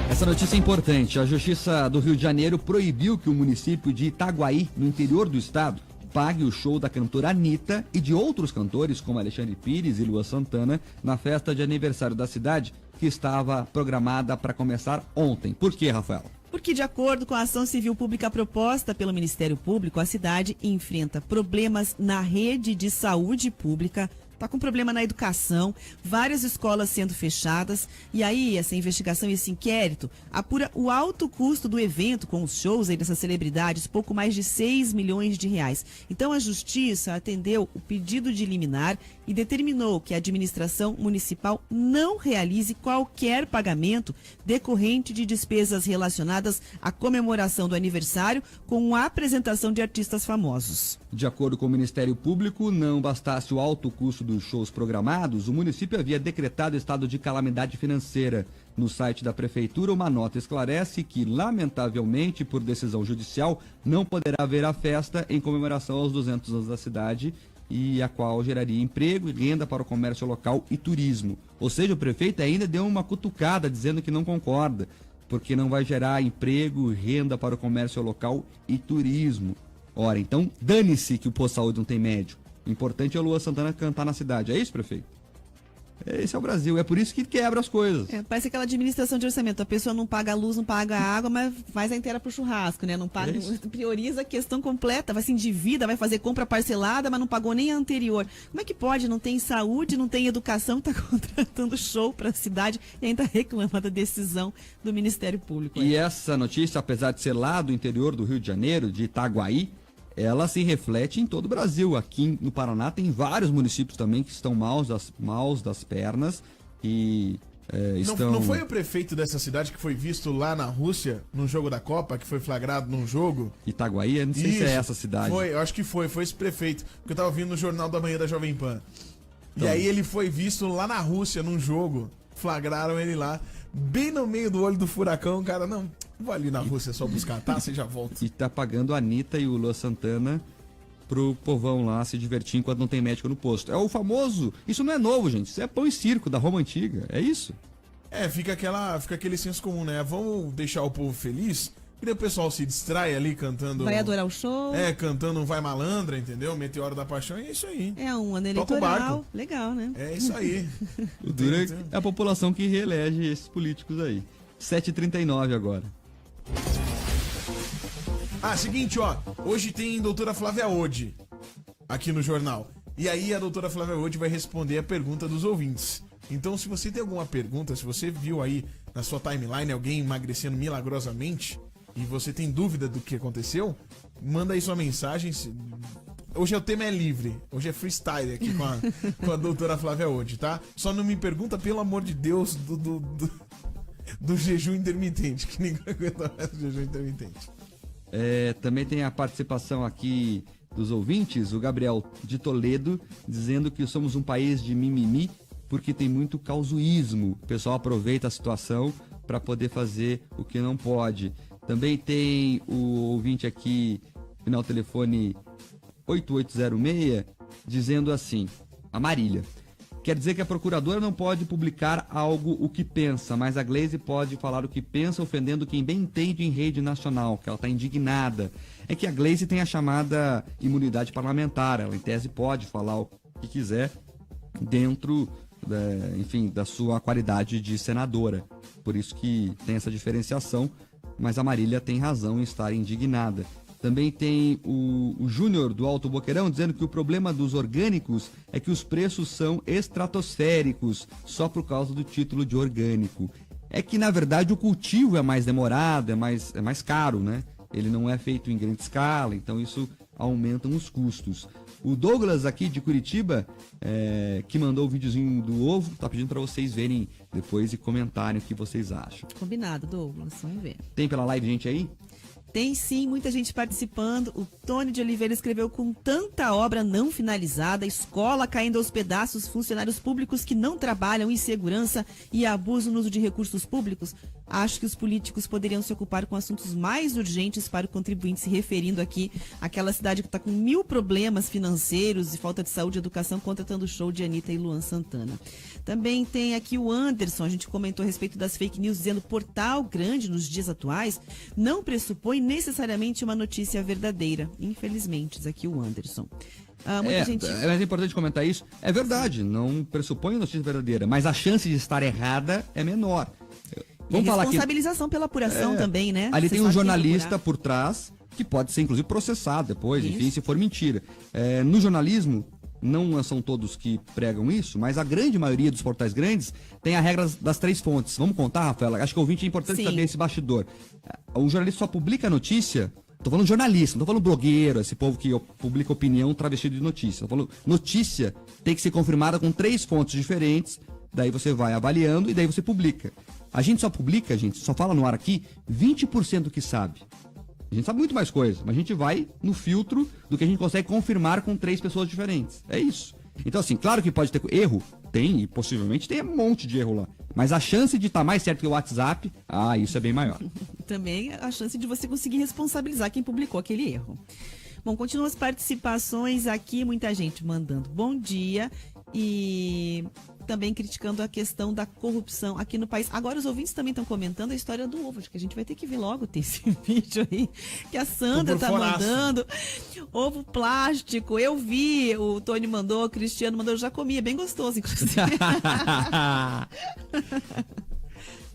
Essa notícia é importante. A Justiça do Rio de Janeiro proibiu que o município de Itaguaí, no interior do estado, pague o show da cantora Anitta e de outros cantores, como Alexandre Pires e Lua Santana, na festa de aniversário da cidade, que estava programada para começar ontem. Por quê, Rafael? Porque, de acordo com a ação civil pública proposta pelo Ministério Público, a cidade enfrenta problemas na rede de saúde pública, está com problema na educação, várias escolas sendo fechadas, e aí essa investigação, esse inquérito, apura o alto custo do evento com os shows aí dessas celebridades, pouco mais de 6 milhões de reais. Então a Justiça atendeu o pedido de liminar e determinou que a administração municipal não realize qualquer pagamento decorrente de despesas relacionadas à comemoração do aniversário com a apresentação de artistas famosos. De acordo com o Ministério Público, não bastasse o alto custo dos shows programados, o município havia decretado estado de calamidade financeira. No site da Prefeitura, uma nota esclarece que, lamentavelmente, por decisão judicial, não poderá haver a festa em comemoração aos 200 anos da cidade, e a qual geraria emprego e renda para o comércio local e turismo. Ou seja, o prefeito ainda deu uma cutucada dizendo que não concorda, porque não vai gerar emprego e renda para o comércio local e turismo. Ora, então dane-se que o posto de saúde não tem médico. O importante é a Lua Santana cantar na cidade. É isso, prefeito? Esse é o Brasil. É por isso que quebra as coisas. Parece aquela administração de orçamento. A pessoa não paga a luz, não paga a água, mas faz a inteira pro churrasco, né? Não paga, prioriza a questão completa, vai se endivida, vai fazer compra parcelada, mas não pagou nem a anterior. Como é que pode? Não tem saúde, não tem educação, tá contratando show pra cidade e ainda reclama da decisão do Ministério Público. E essa notícia, apesar de ser lá do interior do Rio de Janeiro, de Itaguaí, ela se reflete em todo o Brasil. Aqui no Paraná tem vários municípios também que estão maus das pernas e estão... Não foi o prefeito dessa cidade que foi visto lá na Rússia, no jogo da Copa, que foi flagrado num jogo? Itaguaí? Eu não sei se é essa cidade. Foi, eu acho que foi esse prefeito, porque eu tava ouvindo no Jornal da Manhã da Jovem Pan. Então... E aí ele foi visto lá na Rússia, num jogo, flagraram ele lá, bem no meio do olho do furacão, o cara, não... Vou ali na Rússia só buscar, tá? Você já volta. E tá pagando a Anitta e o Lua Santana pro povão lá se divertir enquanto não tem médico no posto. É o famoso... Isso não é novo, gente. Isso é pão e circo da Roma Antiga. É isso. Fica aquele senso comum, né? Vamos deixar o povo feliz, e daí o pessoal se distrai ali cantando... Vai adorar o show. Cantando um Vai Malandra, entendeu? Meteoro da Paixão, e é isso aí. É um ano eleitoral. Legal, né? É isso aí. O duro é a população que reelege esses políticos aí. 7h39 agora. Seguinte, ó. Hoje tem doutora Flávia Ode aqui no jornal. E aí a doutora Flávia Ode vai responder a pergunta dos ouvintes. Então, se você tem alguma pergunta, se você viu aí na sua timeline alguém emagrecendo milagrosamente e você tem dúvida do que aconteceu, manda aí sua mensagem. Hoje o tema é livre. Hoje é freestyle aqui com a doutora Flávia Ode, tá? Só não me pergunta, pelo amor de Deus, do jejum intermitente, que ninguém aguenta mais o jejum intermitente. Também tem a participação aqui dos ouvintes, o Gabriel de Toledo, dizendo que somos um país de mimimi, porque tem muito causuísmo. O pessoal aproveita a situação para poder fazer o que não pode. Também tem o ouvinte aqui, final telefone 8806, dizendo assim, a Marília: quer dizer que a procuradora não pode publicar algo o que pensa, mas a Gleisi pode falar o que pensa, ofendendo quem bem entende em rede nacional, que ela está indignada. É que a Gleisi tem a chamada imunidade parlamentar, ela em tese pode falar o que quiser dentro, enfim, da sua qualidade de senadora. Por isso que tem essa diferenciação, mas a Marília tem razão em estar indignada. Também tem o Júnior do Alto Boqueirão dizendo que o problema dos orgânicos é que os preços são estratosféricos só por causa do título de orgânico. É que, na verdade, o cultivo é mais demorado, é mais caro, né? Ele não é feito em grande escala, então isso aumenta os custos. O Douglas aqui de Curitiba, que mandou o videozinho do ovo, tá pedindo para vocês verem depois e comentarem o que vocês acham. Combinado, Douglas, vamos ver. Tem pela live gente aí? Tem sim, muita gente participando. O Tony de Oliveira escreveu: com tanta obra não finalizada, escola caindo aos pedaços, funcionários públicos que não trabalham, insegurança e abuso no uso de recursos públicos, acho que os políticos poderiam se ocupar com assuntos mais urgentes para o contribuinte, se referindo aqui àquela cidade que está com 1000 problemas financeiros e falta de saúde e educação, contratando o show de Anitta e Luan Santana. Também tem aqui o Anderson, a gente comentou a respeito das fake news, dizendo: portal grande nos dias atuais não pressupõe necessariamente uma notícia verdadeira. Infelizmente, diz aqui o Anderson. Mas é importante comentar isso. É verdade, não pressupõe notícia verdadeira, mas a chance de estar errada é menor. Vamos falar responsabilização pela apuração também, né? Ali tem um jornalista por trás que pode ser, inclusive, processado depois, enfim, se for mentira. No jornalismo, não são todos que pregam isso, mas a grande maioria dos portais grandes tem a regra das 3 fontes. Vamos contar, Rafaela? Acho que o ouvinte é importante saber esse bastidor. O jornalista só publica notícia, tô falando jornalista, não tô falando blogueiro, esse povo que publica opinião travestido de notícia. Tô falando notícia tem que ser confirmada com 3 fontes diferentes, daí você vai avaliando e daí você publica. A gente só publica, só fala no ar aqui, 20% do que sabe. A gente sabe muito mais coisa, mas a gente vai no filtro do que a gente consegue confirmar com 3 pessoas diferentes. É isso. Então, assim, claro que pode ter erro, tem, e possivelmente tem um monte de erro lá. Mas a chance de estar mais certo que o WhatsApp, isso é bem maior. Também a chance de você conseguir responsabilizar quem publicou aquele erro. Bom, continuam as participações aqui, muita gente mandando bom dia e também criticando a questão da corrupção aqui no país. Agora os ouvintes também estão comentando a história do ovo. Acho que a gente vai ter que ver logo ter esse vídeo aí que a Sandra tá mandando. Ovo plástico, eu vi, o Tony mandou, o Cristiano mandou, eu já comi, é bem gostoso, inclusive.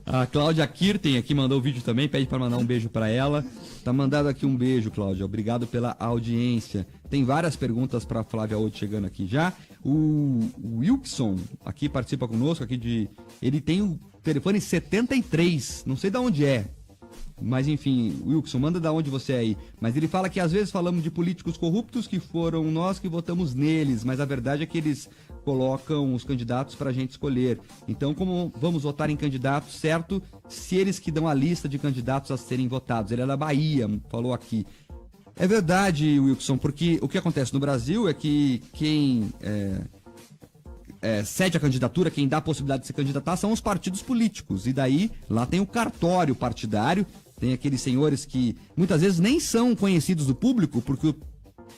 A Cláudia Kirten aqui mandou o vídeo também, pede para mandar um beijo para ela. Tá mandado aqui um beijo, Cláudia. Obrigado pela audiência. Tem várias perguntas para Flávia Oud chegando aqui já. O Wilson aqui participa conosco ele tem o telefone 73, não sei de onde é. Mas enfim, Wilson, manda da onde você é aí. Mas ele fala que às vezes falamos de políticos corruptos que foram nós que votamos neles, mas a verdade é que eles colocam os candidatos para a gente escolher. Então, como vamos votar em candidatos, certo? Se eles que dão a lista de candidatos a serem votados. Ele é da Bahia, falou aqui. É verdade, Wilson, porque o que acontece no Brasil é que quem cede a candidatura, quem dá a possibilidade de se candidatar são os partidos políticos. E daí, lá tem o cartório partidário, tem aqueles senhores que muitas vezes nem são conhecidos do público, porque o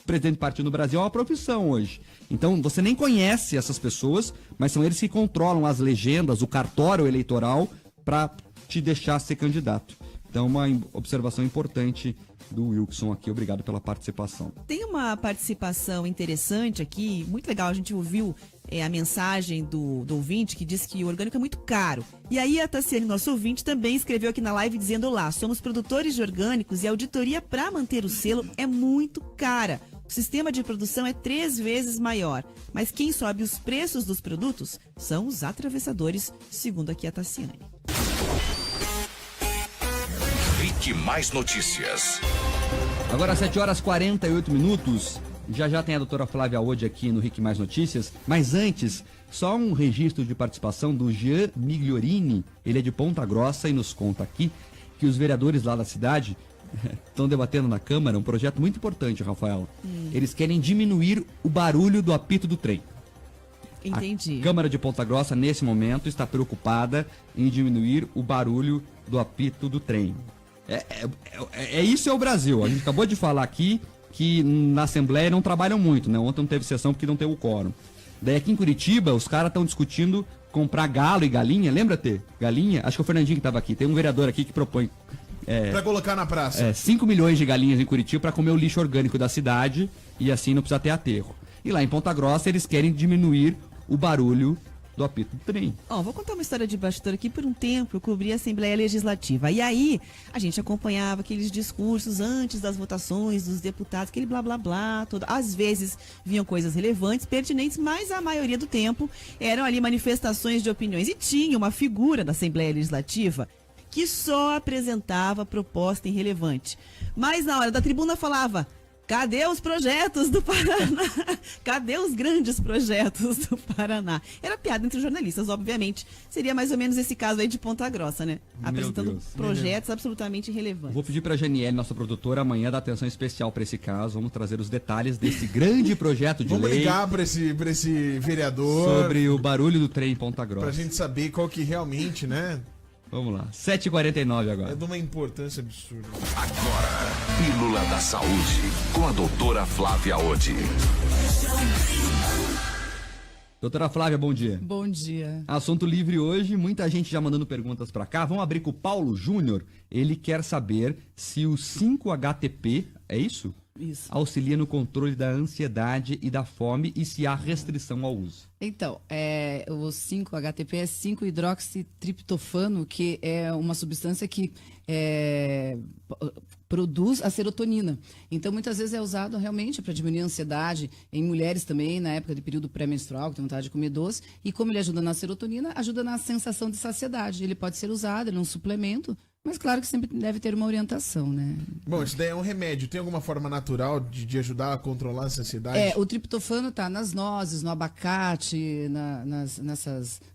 presidente de partido no Brasil é uma profissão hoje. Então, você nem conhece essas pessoas, mas são eles que controlam as legendas, o cartório eleitoral, para te deixar ser candidato. Então, uma observação importante do Wilson aqui. Obrigado pela participação. Tem uma participação interessante aqui, muito legal. A gente ouviu a mensagem do ouvinte que disse que o orgânico é muito caro. E aí a Tassiane, nosso ouvinte, também escreveu aqui na live dizendo: olá, somos produtores de orgânicos e a auditoria para manter o selo é muito cara. O sistema de produção é 3 vezes maior. Mas quem sobe os preços dos produtos são os atravessadores, segundo aqui a Tassiane. Rick Mais Notícias. Agora 7h48. Já tem a doutora Flávia Oud aqui no Rick Mais Notícias. Mas antes, só um registro de participação do Jean Migliorini. Ele é de Ponta Grossa e nos conta aqui que os vereadores lá da cidade estão debatendo na Câmara um projeto muito importante, Rafaela. Eles querem diminuir o barulho do apito do trem. Entendi. A Câmara de Ponta Grossa, nesse momento, está preocupada em diminuir o barulho do apito do trem. Isso é o Brasil. A gente acabou de falar aqui que na Assembleia não trabalham muito, né? Ontem não teve sessão porque não teve o quórum. Daí aqui em Curitiba, os caras estão discutindo comprar galo e galinha. Lembra, Tê? Galinha? Acho que é o Fernandinho que estava aqui. Tem um vereador aqui que propõe... Pra colocar na praça. 5 milhões de galinhas em Curitiba para comer o lixo orgânico da cidade e assim não precisa ter aterro. E lá em Ponta Grossa eles querem diminuir o barulho do apito do trem. Vou contar uma história de bastidor aqui. Por um tempo eu cobri a Assembleia Legislativa. E aí a gente acompanhava aqueles discursos antes das votações dos deputados, aquele blá blá blá. Às vezes vinham coisas relevantes, pertinentes, mas a maioria do tempo eram ali manifestações de opiniões. E tinha uma figura da Assembleia Legislativa que só apresentava proposta irrelevante. Mas na hora da tribuna falava: cadê os projetos do Paraná? Cadê os grandes projetos do Paraná? Era piada entre os jornalistas, obviamente. Seria mais ou menos esse caso aí de Ponta Grossa, né? Apresentando projetos absolutamente irrelevantes. Vou pedir para a Janiele, nossa produtora, amanhã dar atenção especial para esse caso. Vamos trazer os detalhes desse grande projeto de lei. Vamos ligar para esse vereador. Sobre o barulho do trem em Ponta Grossa. Pra gente saber qual que realmente, né? Vamos lá, 7h49 agora. É de uma importância absurda. Agora, Pílula da Saúde, com a doutora Flávia Odi. Doutora Flávia, bom dia. Bom dia. Assunto livre hoje, muita gente já mandando perguntas para cá. Vamos abrir com o Paulo Júnior. Ele quer saber se o 5-HTP, é isso? Isso. Auxilia no controle da ansiedade e da fome e se há restrição ao uso. Então, o 5-HTP é 5-hidroxitriptofano, que é uma substância que produz a serotonina. Então, muitas vezes é usado realmente para diminuir a ansiedade em mulheres também, na época de período pré-menstrual, que tem vontade de comer doce. E como ele ajuda na serotonina, ajuda na sensação de saciedade. Ele pode ser usado, ele é um suplemento, mas claro que sempre deve ter uma orientação, né? Bom, isso daí é um remédio. Tem alguma forma natural de ajudar a controlar essa ansiedade? O triptofano tá nas nozes, no abacate,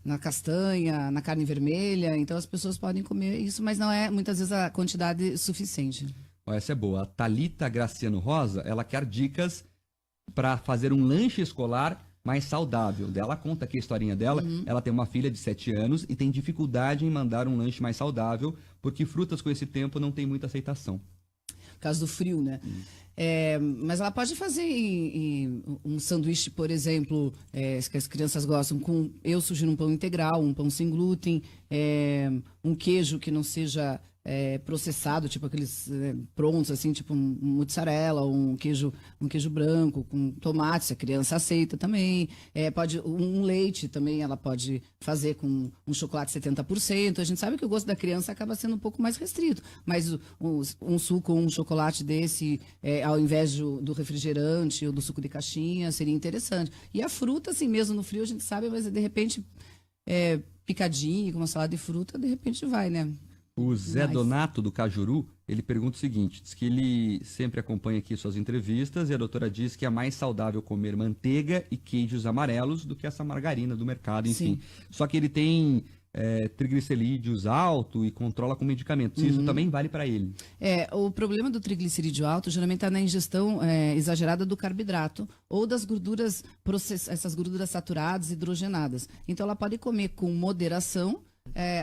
na castanha, na carne vermelha. Então as pessoas podem comer isso, mas não é muitas vezes a quantidade suficiente. Essa é boa. A Thalita Graciano Rosa, ela quer dicas para fazer um lanche escolar mais saudável. Ela conta aqui a historinha dela. Ela tem uma filha de 7 anos e tem dificuldade em mandar um lanche mais saudável, porque frutas com esse tempo não tem muita aceitação. Por causa do frio, né? Mas ela pode fazer um sanduíche, por exemplo, que as crianças gostam, eu sugiro um pão integral, um pão sem glúten, um queijo que não seja processado, tipo aqueles prontos, assim, tipo um mussarela, um queijo branco com tomate, se a criança aceita também. Um leite também ela pode fazer com um chocolate 70%. A gente sabe que o gosto da criança acaba sendo um pouco mais restrito, mas um suco ou um chocolate desse, ao invés do refrigerante ou do suco de caixinha, seria interessante. E a fruta, assim, mesmo no frio, a gente sabe, mas de repente, picadinho, com uma salada de fruta, de repente vai, né? O Zé Donato, do Cajuru, ele pergunta o seguinte, diz que ele sempre acompanha aqui suas entrevistas e a doutora diz que é mais saudável comer manteiga e queijos amarelos do que essa margarina do mercado, enfim. Sim. Só que ele tem triglicerídeos alto e controla com medicamentos. Isso também vale para ele. O problema do triglicerídeo alto geralmente está na ingestão exagerada do carboidrato ou das gorduras essas gorduras saturadas, hidrogenadas. Então ela pode comer com moderação.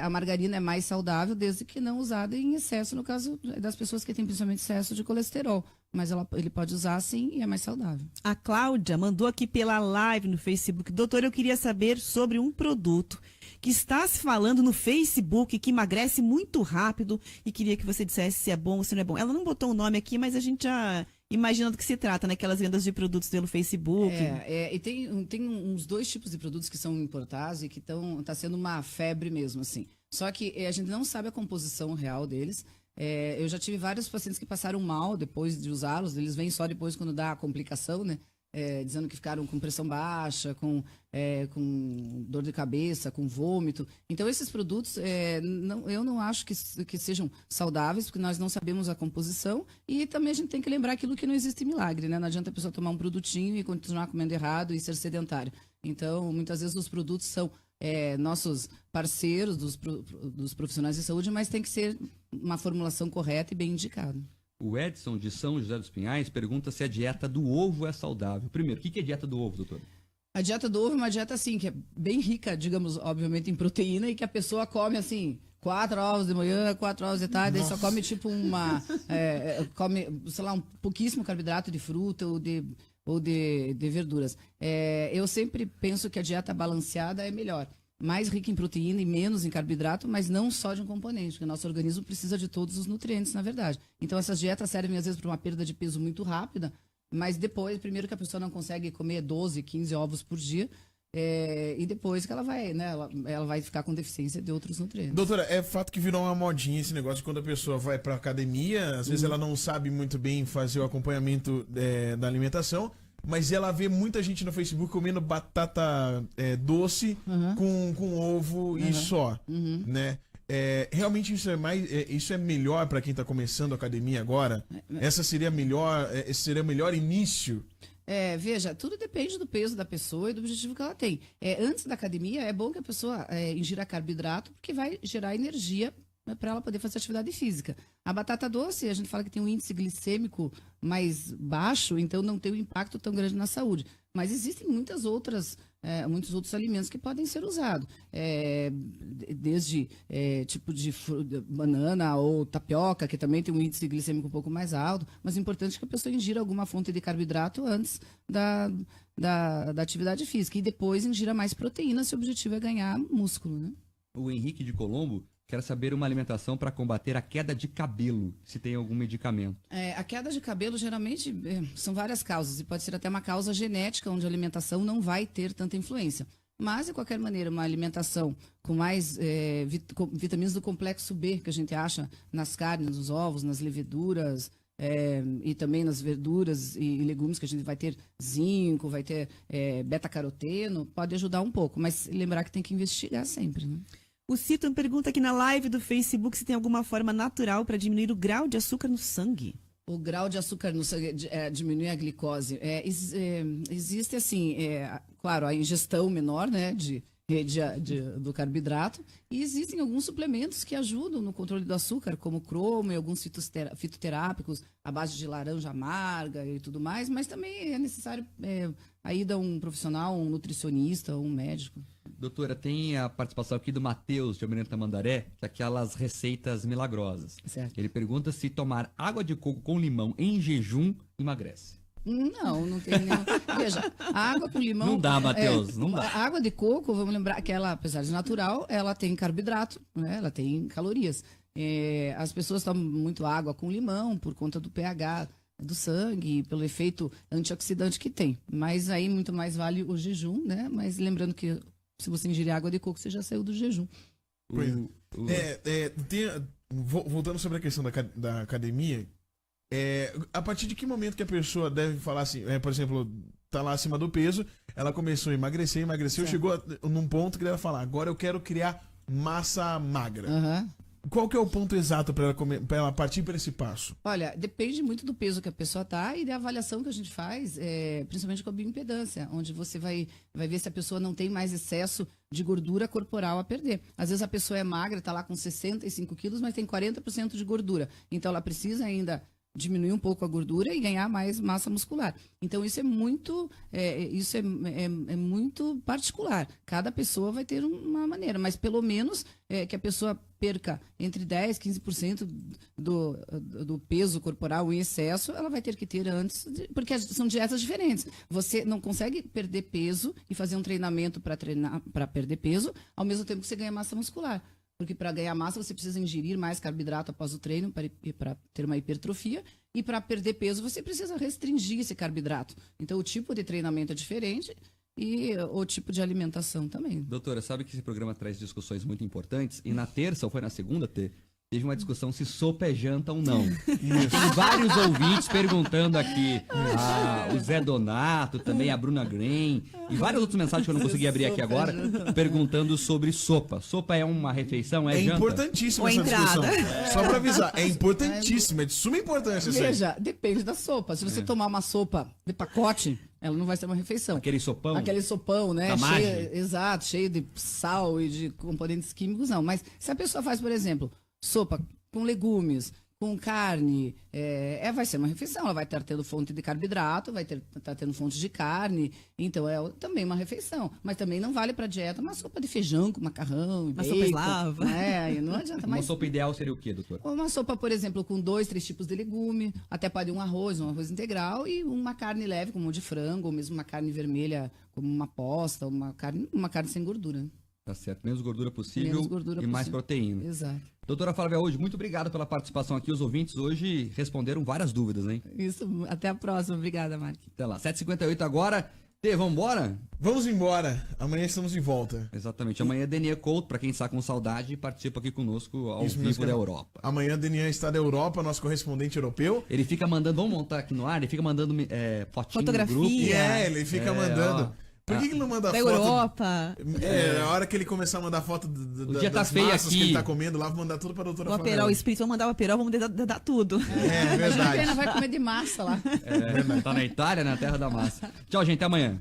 A margarina é mais saudável desde que não usada em excesso, no caso das pessoas que têm principalmente excesso de colesterol. Mas ele pode usar sim e é mais saudável. A Cláudia mandou aqui pela live no Facebook. Doutor, eu queria saber sobre um produto que está se falando no Facebook, que emagrece muito rápido e queria que você dissesse se é bom ou se não é bom. Ela não botou o nome aqui, mas a gente já imagina do que se trata, né? Aquelas vendas de produtos pelo Facebook. E tem uns 2 tipos de produtos que são importados e que tá sendo uma febre mesmo, assim. Só que a gente não sabe a composição real deles. Eu já tive vários pacientes que passaram mal depois de usá-los, eles vêm só depois quando dá a complicação, né? Dizendo que ficaram com pressão baixa, com dor de cabeça, com vômito. Então, esses produtos, eu não acho que sejam saudáveis, porque nós não sabemos a composição. E também a gente tem que lembrar aquilo que não existe milagre, né? Não adianta a pessoa tomar um produtinho e continuar comendo errado e ser sedentário. Então, muitas vezes os produtos são nossos parceiros dos profissionais de saúde, mas tem que ser uma formulação correta e bem indicada. O Edson, de São José dos Pinhais, pergunta se a dieta do ovo é saudável. Primeiro, o que é dieta do ovo, doutor? A dieta do ovo é uma dieta, assim, que é bem rica, digamos, obviamente, em proteína, e que a pessoa come, assim, 4 ovos de manhã, 4 ovos de tarde, aí só come, tipo, come, sei lá, um pouquíssimo carboidrato de fruta ou de verduras. Eu sempre penso que a dieta balanceada é melhor. Mais rica em proteína e menos em carboidrato, mas não só de um componente, porque o nosso organismo precisa de todos os nutrientes, na verdade. Então, essas dietas servem, às vezes, para uma perda de peso muito rápida, mas depois, primeiro que a pessoa não consegue comer 12, 15 ovos por dia, e depois que ela vai, né, ela vai ficar com deficiência de outros nutrientes. Doutora, é fato que virou uma modinha esse negócio de quando a pessoa vai pra academia, às vezes ela não sabe muito bem fazer o acompanhamento da alimentação, mas ela vê muita gente no Facebook comendo batata doce com ovo e só, né? Realmente isso é melhor para quem está começando a academia agora? Esse seria o melhor início? Veja, tudo depende do peso da pessoa e do objetivo que ela tem. Antes da academia, é bom que a pessoa ingira carboidrato, porque vai gerar energia para ela poder fazer atividade física. A batata doce, a gente fala que tem um índice glicêmico mais baixo, então não tem um impacto tão grande na saúde. Mas existem muitos outros alimentos que podem ser usados. Desde tipo de banana ou tapioca, que também tem um índice glicêmico um pouco mais alto. Mas o importante é que a pessoa ingira alguma fonte de carboidrato antes da atividade física. E depois ingira mais proteína, se o objetivo é ganhar músculo, né? O Henrique de Colombo quer saber uma alimentação para combater a queda de cabelo, se tem algum medicamento. A queda de cabelo, geralmente, são várias causas, e pode ser até uma causa genética, onde a alimentação não vai ter tanta influência. Mas, de qualquer maneira, uma alimentação com mais vitaminas do complexo B, que a gente acha nas carnes, nos ovos, nas leveduras, e também nas verduras e legumes, que a gente vai ter zinco, vai ter beta-caroteno, pode ajudar um pouco. Mas lembrar que tem que investigar sempre, né? O Cito pergunta aqui na live do Facebook se tem alguma forma natural para diminuir o grau de açúcar no sangue. O grau de açúcar no sangue diminui a glicose. Existe, assim, claro, a ingestão menor, né, do carboidrato, e existem alguns suplementos que ajudam no controle do açúcar, como cromo e alguns fitoterápicos à base de laranja amarga e tudo mais, mas também é necessário a ida a um profissional, um nutricionista ou um médico. Doutora, tem a participação aqui do Matheus de Almirante Tamandaré, que é aquelas receitas milagrosas. Certo. Ele pergunta se tomar água de coco com limão em jejum emagrece. Não tem nenhum. Veja, a água com limão. Não dá, Matheus, não dá. A água de coco, vamos lembrar que ela, apesar de natural, ela tem carboidrato, né? Ela tem calorias. As pessoas tomam muito água com limão por conta do pH do sangue, pelo efeito antioxidante que tem. Mas aí muito mais vale o jejum, né? Mas lembrando que se você ingerir água de coco, você já saiu do jejum. Voltando sobre a questão da academia, a partir de que momento que a pessoa deve falar assim, por exemplo, tá lá acima do peso, ela começou a emagreceu, certo. Chegou num ponto que ela falar, agora eu quero criar massa magra. Qual que é o ponto exato para ela partir para esse passo? Olha, depende muito do peso que a pessoa tá e da avaliação que a gente faz, principalmente com a bioimpedância, onde você vai ver se a pessoa não tem mais excesso de gordura corporal a perder. Às vezes a pessoa é magra, tá lá com 65 quilos, mas tem 40% de gordura. Então ela precisa ainda diminuir um pouco a gordura e ganhar mais massa muscular. Então isso é muito muito particular. Cada pessoa vai ter uma maneira, mas pelo menos que a pessoa perca entre 10% e 15% do peso corporal em excesso, ela vai ter que ter antes, porque são dietas diferentes. Você não consegue perder peso e fazer um treinamento para perder peso, ao mesmo tempo que você ganha massa muscular. Porque para ganhar massa você precisa ingerir mais carboidrato após o treino para ter uma hipertrofia. E para perder peso você precisa restringir esse carboidrato. Então o tipo de treinamento é diferente e o tipo de alimentação também. Doutora, sabe que esse programa traz discussões muito importantes. E na terça, ou foi na segunda, teve uma discussão se sopa é janta ou não. Tem vários ouvintes perguntando aqui. O Zé Donato, também a Bruna Green. E várias outras mensagens que eu não consegui abrir aqui agora, perguntando sobre sopa. Sopa é uma refeição? É janta? Importantíssima essa discussão. Só pra avisar, é importantíssima, é de suma importância isso aí. Veja, depende da sopa. Se você tomar uma sopa de pacote, ela não vai ser uma refeição. Aquele sopão, né? Cheio de sal e de componentes químicos, não. Mas se a pessoa faz, por exemplo, sopa com legumes, com carne, vai ser uma refeição. Ela vai estar tendo fonte de carboidrato, vai estar tendo fonte de carne. Então, é também uma refeição. Mas também não vale para dieta uma sopa de feijão com macarrão e Uma bacon. sopa eslava. Não adianta Uma mais. sopa ideal seria o quê, doutor? Uma sopa, por exemplo, com 2, 3 tipos de legume, até pode um arroz integral e uma carne leve, como de frango, ou mesmo uma carne vermelha, como uma posta, uma carne sem gordura. Tá certo. Menos gordura possível Menos gordura e mais possível. proteína. Exato. Doutora Flávia Wood, muito obrigado pela participação aqui. Os ouvintes hoje responderam várias dúvidas, hein? Isso, até a próxima. Obrigada, Mark. Até lá. 7h58 agora. Vamos embora? Vamos embora. Amanhã estamos de volta. Exatamente. Amanhã é Denier Couto, para quem está com saudade, participa aqui conosco ao Isso vivo mesmo. da Europa. Amanhã Denian está da Europa, nosso correspondente europeu. Ele fica mandando, vamos montar aqui no ar, ele fica mandando fotinho Fotografia. no grupo. E ele fica mandando. ó. Por que ele não manda Da foto? Europa. A hora que ele começar a mandar foto O dia tá das feio massas aqui. que ele tá comendo lá, vou mandar tudo pra doutora O Flávia. Aperol Espírito, vamos mandar o Aperol, vamos dar tudo. É A verdade. pena vai comer de massa lá. Tá na Itália, na terra da massa. Tchau, gente, até amanhã.